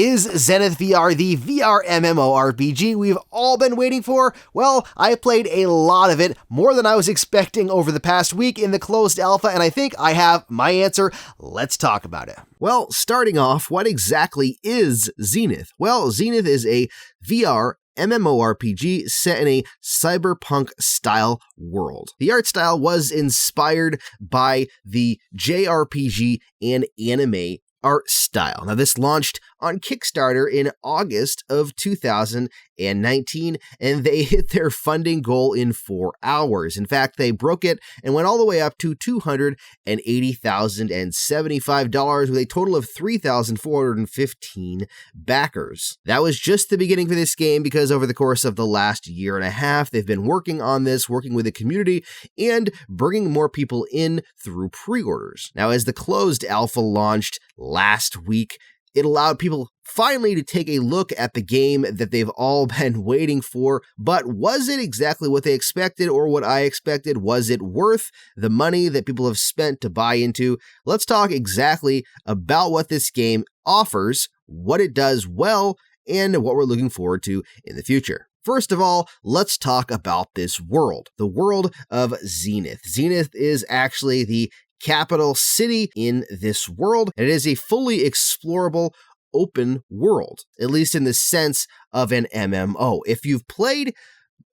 Is Zenith VR the VR MMORPG we've all been waiting for? Well, I played a lot of it, more than I was expecting over the past week in the closed alpha, and I think I have my answer. Let's talk about it. Well, starting off, what exactly is Zenith? Well, Zenith is a VR MMORPG set in a cyberpunk-style world. The art style was inspired by the JRPG and anime art style. Now, this launched on Kickstarter in August of 2019, and they hit their funding goal in 4 hours. In fact, they broke it and went all the way up to $280,075 with a total of 3,415 backers. That was just the beginning for this game, because over the course of the last year and a half, they've been working on this, working with the community, and bringing more people in through pre-orders. Now, as the closed alpha launched last week, it allowed people finally to take a look at the game that they've all been waiting for. But was it exactly what they expected or what I expected? Was it worth the money that people have spent to buy into? Let's talk exactly about what this game offers, what it does well, and what we're looking forward to in the future. First of all, let's talk about this world, the world of Zenith. Zenith is actually the capital city in this world, and it is a fully explorable open world, at least in the sense of an MMO. If you've played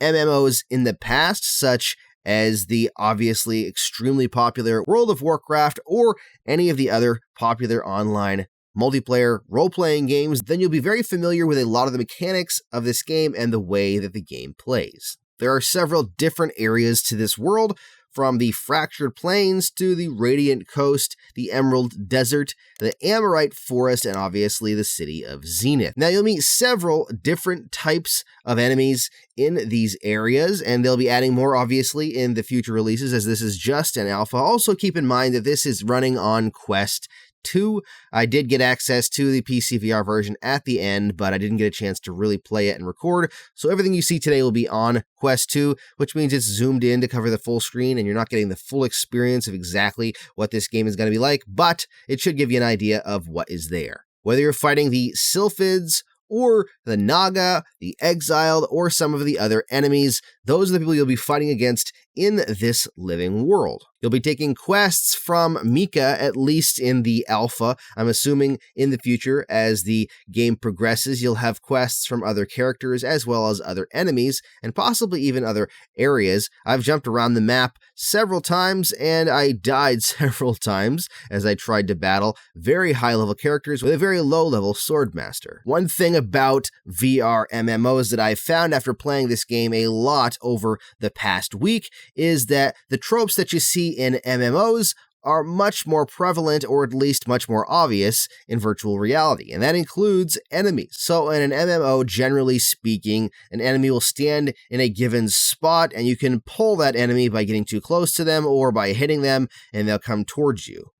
MMOs in the past, such as the obviously extremely popular World of Warcraft or any of the other popular online multiplayer role-playing games, then you'll be very familiar with a lot of the mechanics of this game and the way that the game plays. There are several different areas to this world, from the Fractured Plains to the Radiant Coast, the Emerald Desert, the Amorite Forest, and obviously the city of Zenith. Now, you'll meet several different types of enemies in these areas, and they'll be adding more, obviously, in the future releases, as this is just an alpha. Also, keep in mind that this is running on Quest 2. I did get access to the PC VR version at the end, but I didn't get a chance to really play it and record. So everything you see today will be on Quest 2, which means it's zoomed in to cover the full screen, and you're not getting the full experience of exactly what this game is going to be like, but it should give you an idea of what is there. Whether you're fighting the Sylphids, or the Naga, the Exiled, or some of the other enemies, those are the people you'll be fighting against in this living world. You'll be taking quests from Mika, at least in the alpha. I'm assuming in the future, as the game progresses, you'll have quests from other characters as well as other enemies, and possibly even other areas. I've jumped around the map several times, and I died several times as I tried to battle very high-level characters with a very low-level swordmaster. One thing about VR MMOs that I've found after playing this game a lot over the past week is that the tropes that you see in MMOs are much more prevalent, or at least much more obvious, in virtual reality, and that includes enemies. So in an MMO, generally speaking, an enemy will stand in a given spot, and you can pull that enemy by getting too close to them or by hitting them, and they'll come towards you.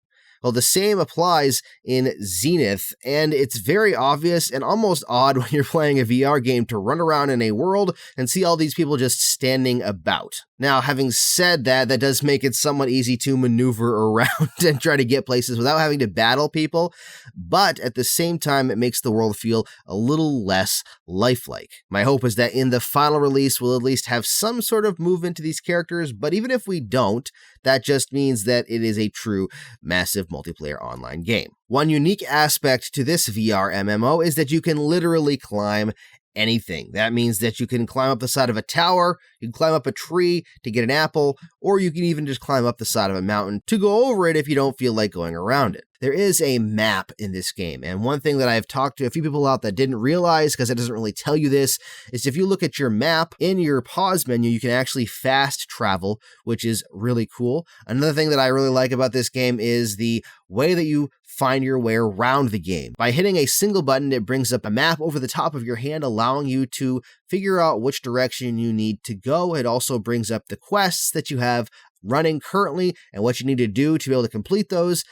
Well, the same applies in Zenith, and it's very obvious and almost odd when you're playing a VR game to run around in a world and see all these people just standing about. Now, having said that, that does make it somewhat easy to maneuver around and try to get places without having to battle people, but at the same time, it makes the world feel a little less lifelike. My hope is that in the final release, we'll at least have some sort of movement to these characters, but even if we don't, that just means that it is a true, massive multiplayer online game. One unique aspect to this VR MMO is that you can literally climb anything. That means that you can climb up the side of a tower, you can climb up a tree to get an apple, or you can even just climb up the side of a mountain to go over it if you don't feel like going around it. There is a map in this game, and one thing that I've talked to a few people out that didn't realize, because it doesn't really tell you this, is if you look at your map, in your pause menu, you can actually fast travel, which is really cool. Another thing that I really like about this game is the way that you find your way around the game. By hitting a single button, it brings up a map over the top of your hand, allowing you to figure out which direction you need to go. It also brings up the quests that you have running currently and what you need to do to be able to complete those.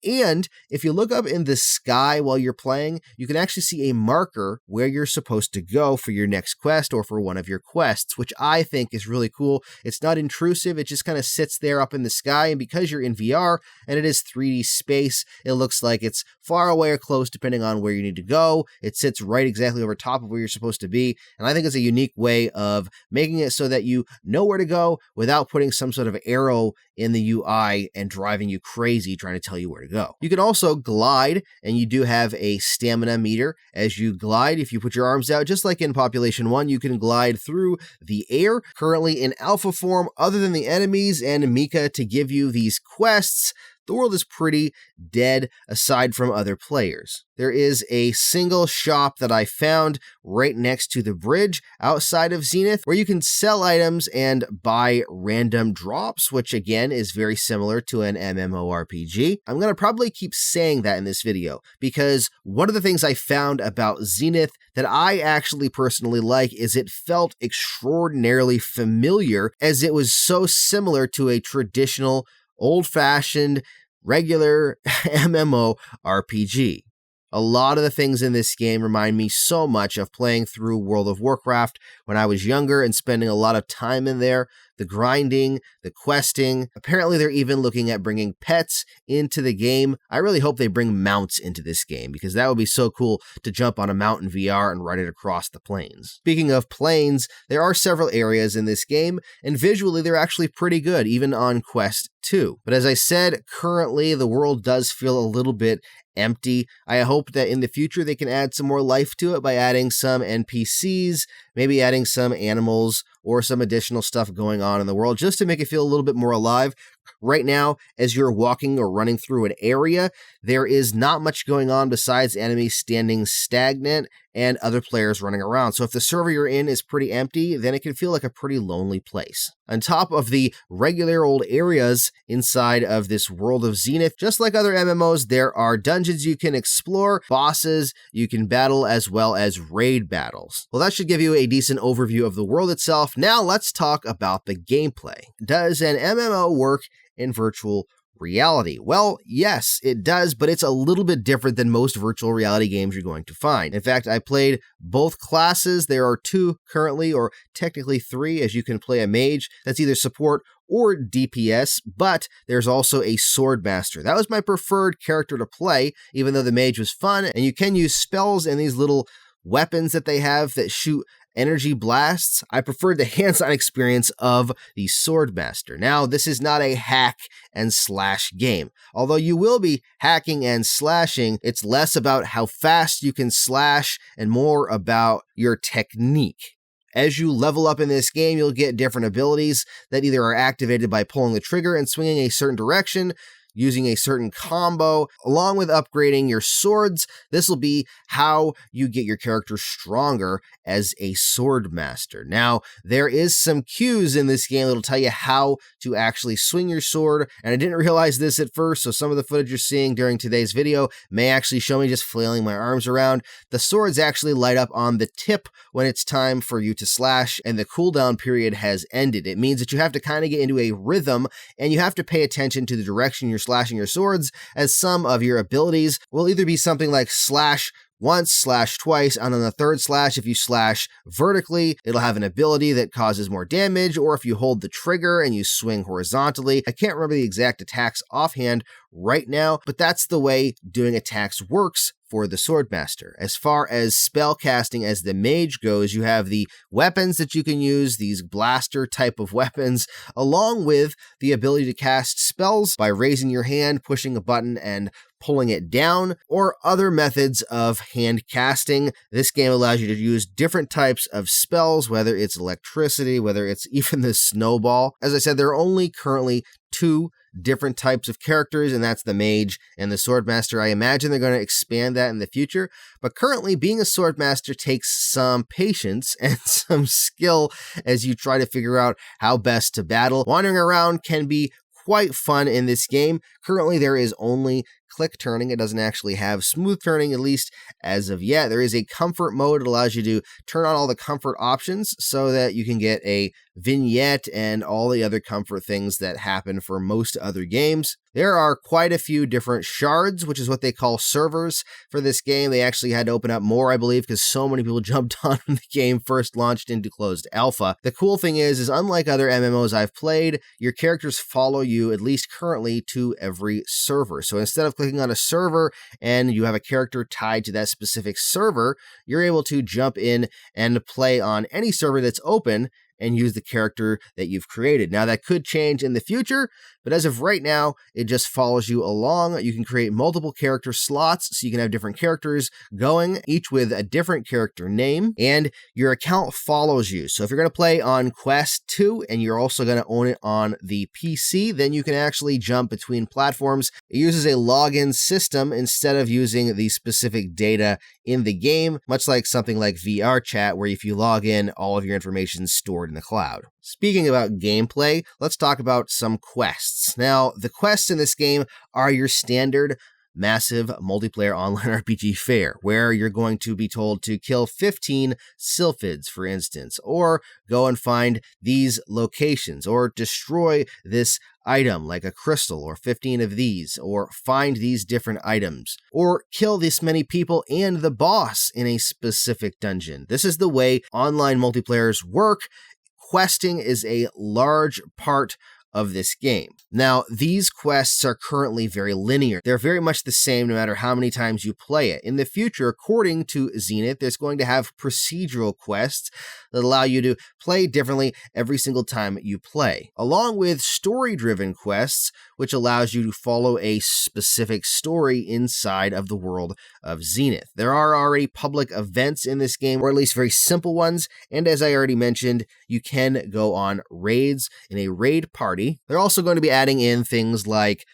And if you look up in the sky while you're playing, you can actually see a marker where you're supposed to go for your next quest or for one of your quests, which I think is really cool. It's not intrusive, it just kind of sits there up in the sky, and because you're in VR and it is 3D space, it looks like it's far away or close depending on where you need to go. It sits right exactly over top of where you're supposed to be, and I think it's a unique way of making it so that you know where to go without putting some sort of arrow in the UI and driving you crazy trying to tell you where to go. You can also glide, and you do have a stamina meter. As you glide, if you put your arms out, just like in Population 1, you can glide through the air. Currently in alpha form, other than the enemies and Mika to give you these quests, the world is pretty dead aside from other players. There is a single shop that I found right next to the bridge outside of Zenith where you can sell items and buy random drops, which again is very similar to an MMORPG. I'm going to probably keep saying that in this video because one of the things I found about Zenith that I actually personally like is it felt extraordinarily familiar, as it was so similar to a traditional old-fashioned, regular MMORPG. A lot of the things in this game remind me so much of playing through World of Warcraft when I was younger and spending a lot of time in there. The grinding, the questing. Apparently they're even looking at bringing pets into the game. I really hope they bring mounts into this game because that would be so cool to jump on a mount in VR and ride it across the plains. Speaking of plains, there are several areas in this game, and visually they're actually pretty good, even on Quest 2. But as I said, currently the world does feel a little bit empty. I hope that in the future they can add some more life to it by adding some NPCs, maybe adding some animals or some additional stuff going on in the world just to make it feel a little bit more alive. Right now, as you're walking or running through an area, there is not much going on besides enemies standing stagnant and other players running around. So if the server you're in is pretty empty, then it can feel like a pretty lonely place. On top of the regular old areas inside of this World of Zenith, just like other MMOs, there are dungeons you can explore, bosses you can battle, as well as raid battles. Well, that should give you a decent overview of the world itself. Now let's talk about the gameplay. Does an MMO work in virtual reality? Well, yes, it does, but it's a little bit different than most virtual reality games you're going to find. In fact, I played both classes. There are 2 currently, or technically 3, as you can play a mage. That's either support or DPS, but there's also a sword master. That was my preferred character to play, even though the mage was fun, and you can use spells and these little weapons that they have that shoot energy blasts. I preferred the hands-on experience of the Swordmaster. Now, this is not a hack and slash game. Although you will be hacking and slashing, it's less about how fast you can slash and more about your technique. As you level up in this game, you'll get different abilities that either are activated by pulling the trigger and swinging a certain direction, using a certain combo, along with upgrading your swords. This will be how you get your character stronger as a sword master. Now, there is some cues in this game that'll tell you how to actually swing your sword, and I didn't realize this at first, so some of the footage you're seeing during today's video may actually show me just flailing my arms around. The swords actually light up on the tip when it's time for you to slash, and the cooldown period has ended. It means that you have to kind of get into a rhythm, and you have to pay attention to the direction you're slashing your swords, as some of your abilities will either be something like slash once, slash twice, and on the third slash, if you slash vertically, it'll have an ability that causes more damage, or if you hold the trigger and you swing horizontally. I can't remember the exact attacks offhand right now, but that's the way doing attacks works for the Swordmaster. As far as spell casting as the mage goes, you have the weapons that you can use, these blaster type of weapons, along with the ability to cast spells by raising your hand, pushing a button, and pulling it down, or other methods of hand casting. This game allows you to use different types of spells, whether it's electricity, whether it's even the snowball. As I said, there are only currently 2 different types of characters, and that's the mage and the swordmaster. I imagine they're going to expand that in the future, but currently being a swordmaster takes some patience and some skill as you try to figure out how best to battle. Wandering around can be quite fun in this game. Currently, there is only click turning. It doesn't actually have smooth turning, at least as of yet. There is a comfort mode. It allows you to turn on all the comfort options so that you can get a vignette and all the other comfort things that happen for most other games. There are quite a few different shards, which is what they call servers for this game. They actually had to open up more, I believe, because so many people jumped on when the game first launched into closed alpha. The cool thing is unlike other MMOs I've played, your characters follow you, at least currently, to every server. So instead of clicking on a server and you have a character tied to that specific server, you're able to jump in and play on any server that's open and use the character that you've created. Now, that could change in the future, but as of right now, it just follows you along. You can create multiple character slots, so you can have different characters going, each with a different character name, and your account follows you. So if you're going to play on Quest 2, and you're also going to own it on the PC, then you can actually jump between platforms. It uses a login system instead of using the specific data in the game, much like something like VR chat, where if you log in, all of your information is stored in the cloud. Speaking about gameplay, let's talk about some quests. Now, the quests in this game are your standard massive multiplayer online RPG fare, where you're going to be told to kill 15 sylphids, for instance, or go and find these locations, or destroy this item like a crystal, or 15 of these, or find these different items, or kill this many people and the boss in a specific dungeon. This is the way online multiplayers work. Questing is a large part of this game. Now, these quests are currently very linear. They're very much the same no matter how many times you play it. In the future, according to Zenith, there's going to have procedural quests that allow you to play differently every single time you play, along with story-driven quests, which allows you to follow a specific story inside of the world of Zenith. There are already public events in this game, or at least very simple ones, and as I already mentioned, you can go on raids in a raid party. They're also going to be adding in things like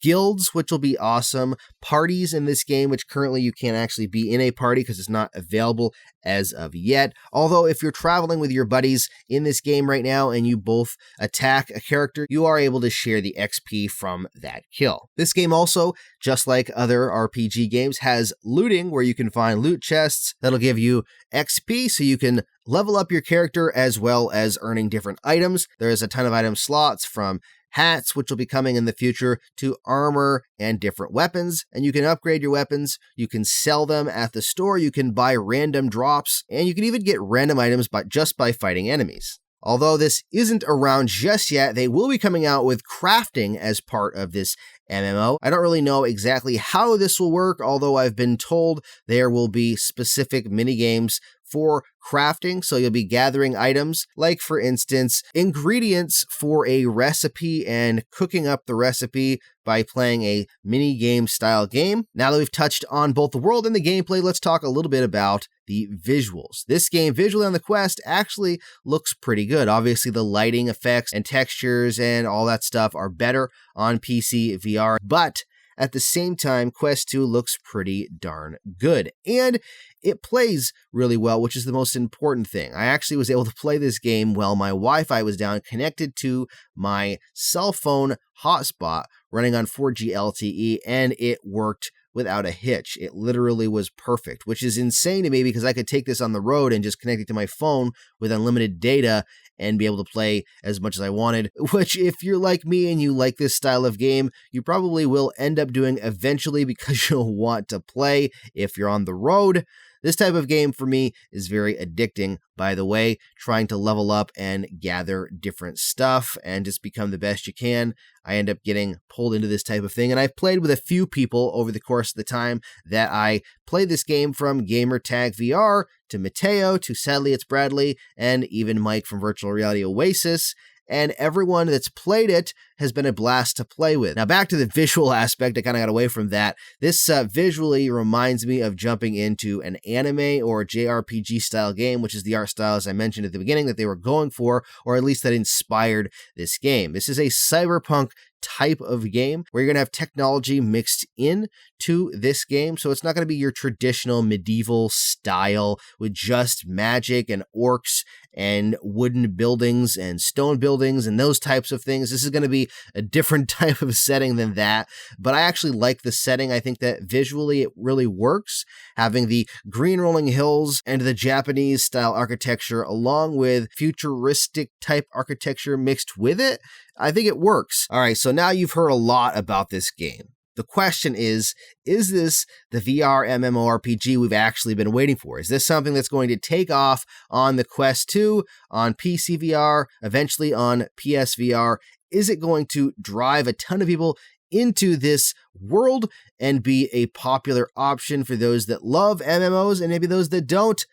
guilds, which will be awesome, parties in this game, which currently you can't actually be in a party because it's not available as of yet. Although if you're traveling with your buddies in this game right now and you both attack a character, you are able to share the XP from that kill. This game also, just like other RPG games, has looting, where you can find loot chests that'll give you XP so you can level up your character as well as earning different items. There is a ton of item slots, from hats, which will be coming in the future, to armor and different weapons, and you can upgrade your weapons, you can sell them at the store, you can buy random drops, and you can even get random items just by fighting enemies. Although this isn't around just yet, they will be coming out with crafting as part of this MMO. I don't really know exactly how this will work, although I've been told there will be specific minigames for crafting, so you'll be gathering items, like for instance, ingredients for a recipe and cooking up the recipe by playing a mini game style game. Now that we've touched on both the world and the gameplay, let's talk a little bit about the visuals. This game, visually on the Quest, actually looks pretty good. Obviously, the lighting effects and textures and all that stuff are better on PC VR, but at the same time, Quest 2 looks pretty darn good, and it plays really well, which is the most important thing. I actually was able to play this game while my Wi-Fi was down, connected to my cell phone hotspot running on 4G LTE, and it worked without a hitch. It literally was perfect, which is insane to me because I could take this on the road and just connect it to my phone with unlimited data and be able to play as much as I wanted, which if you're like me and you like this style of game, you probably will end up doing eventually because you'll want to play if you're on the road. This type of game for me is very addicting, by the way, trying to level up and gather different stuff and just become the best you can. I end up getting pulled into this type of thing, and I've played with a few people over the course of the time that I played this game, from Gamertag VR to Mateo to Sadly It's Bradley and even Mike from Virtual Reality Oasis. And everyone that's played it has been a blast to play with. Now, back to the visual aspect, I kind of got away from that. This visually reminds me of jumping into an anime or JRPG style game, which is the art style, as I mentioned at the beginning, that they were going for, or at least that inspired this game. This is a cyberpunk type of game where you're going to have technology mixed in to this game. So it's not going to be your traditional medieval style with just magic and orcs and wooden buildings and stone buildings and those types of things. This is going to be a different type of setting than that, but I actually like the setting. I think that visually it really works, having the green rolling hills and the Japanese style architecture along with futuristic type architecture mixed with it. I think it works. All right, so now you've heard a lot about this game. The question is this the VR MMORPG we've actually been waiting for? Is this something that's going to take off on the Quest 2, on PC VR, eventually on PSVR? Is it going to drive a ton of people into this world and be a popular option for those that love MMOs and maybe those that don't?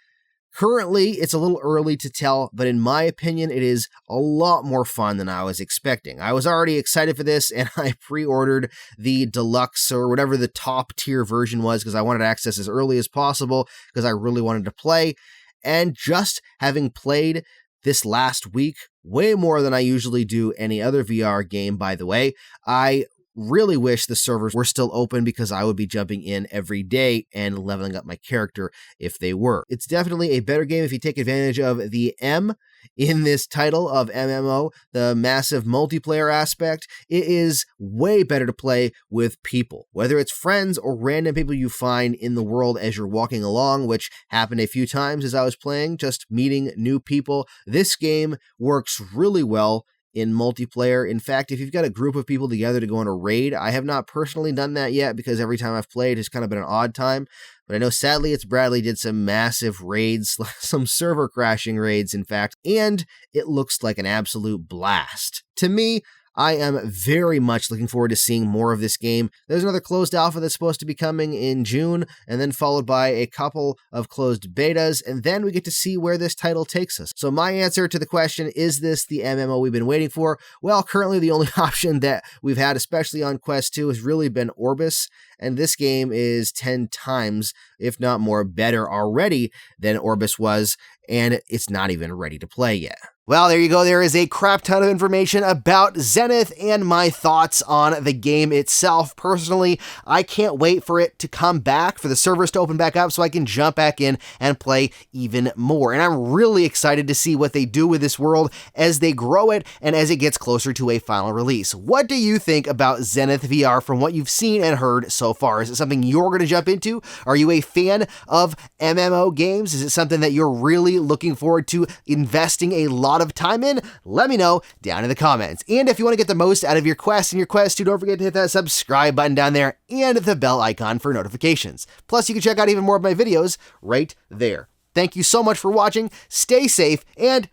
Currently, it's a little early to tell, but in my opinion, it is a lot more fun than I was expecting. I was already excited for this, and I pre-ordered the deluxe or whatever the top tier version was because I wanted access as early as possible because I really wanted to play. And just having played this last week, way more than I usually do any other VR game, by the way, I really wish the servers were still open because I would be jumping in every day and leveling up my character if they were. It's definitely a better game if you take advantage of the M in this title of MMO, the massive multiplayer aspect. It is way better to play with people, whether it's friends or random people you find in the world as you're walking along, which happened a few times as I was playing, just meeting new people. This game works really well in multiplayer. In fact, if you've got a group of people together to go on a raid, I have not personally done that yet because every time I've played it's kind of been an odd time. But I know sadly it's Bradley did some massive raids, some server crashing raids, in fact, and it looks like an absolute blast. To me, I am very much looking forward to seeing more of this game. There's another closed alpha that's supposed to be coming in June, and then followed by a couple of closed betas, and then we get to see where this title takes us. So my answer to the question, is this the MMO we've been waiting for? Well, currently the only option that we've had, especially on Quest 2, has really been Orbis, and this game is 10 times, if not more, better already than Orbis was, and it's not even ready to play yet. Well, there you go. There is a crap ton of information about Zenith and my thoughts on the game itself. Personally, I can't wait for it to come back, for the servers to open back up so I can jump back in and play even more. And I'm really excited to see what they do with this world as they grow it and as it gets closer to a final release. What do you think about Zenith VR from what you've seen and heard so far? Is it something you're going to jump into? Are you a fan of MMO games? Is it something that you're really looking forward to investing a lot of time in? Let me know down in the comments. And if you want to get the most out of your Quest and your Quest 2, don't forget to hit that subscribe button down there and the bell icon for notifications. Plus, you can check out even more of my videos right there. Thank you so much for watching. Stay safe and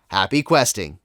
happy questing.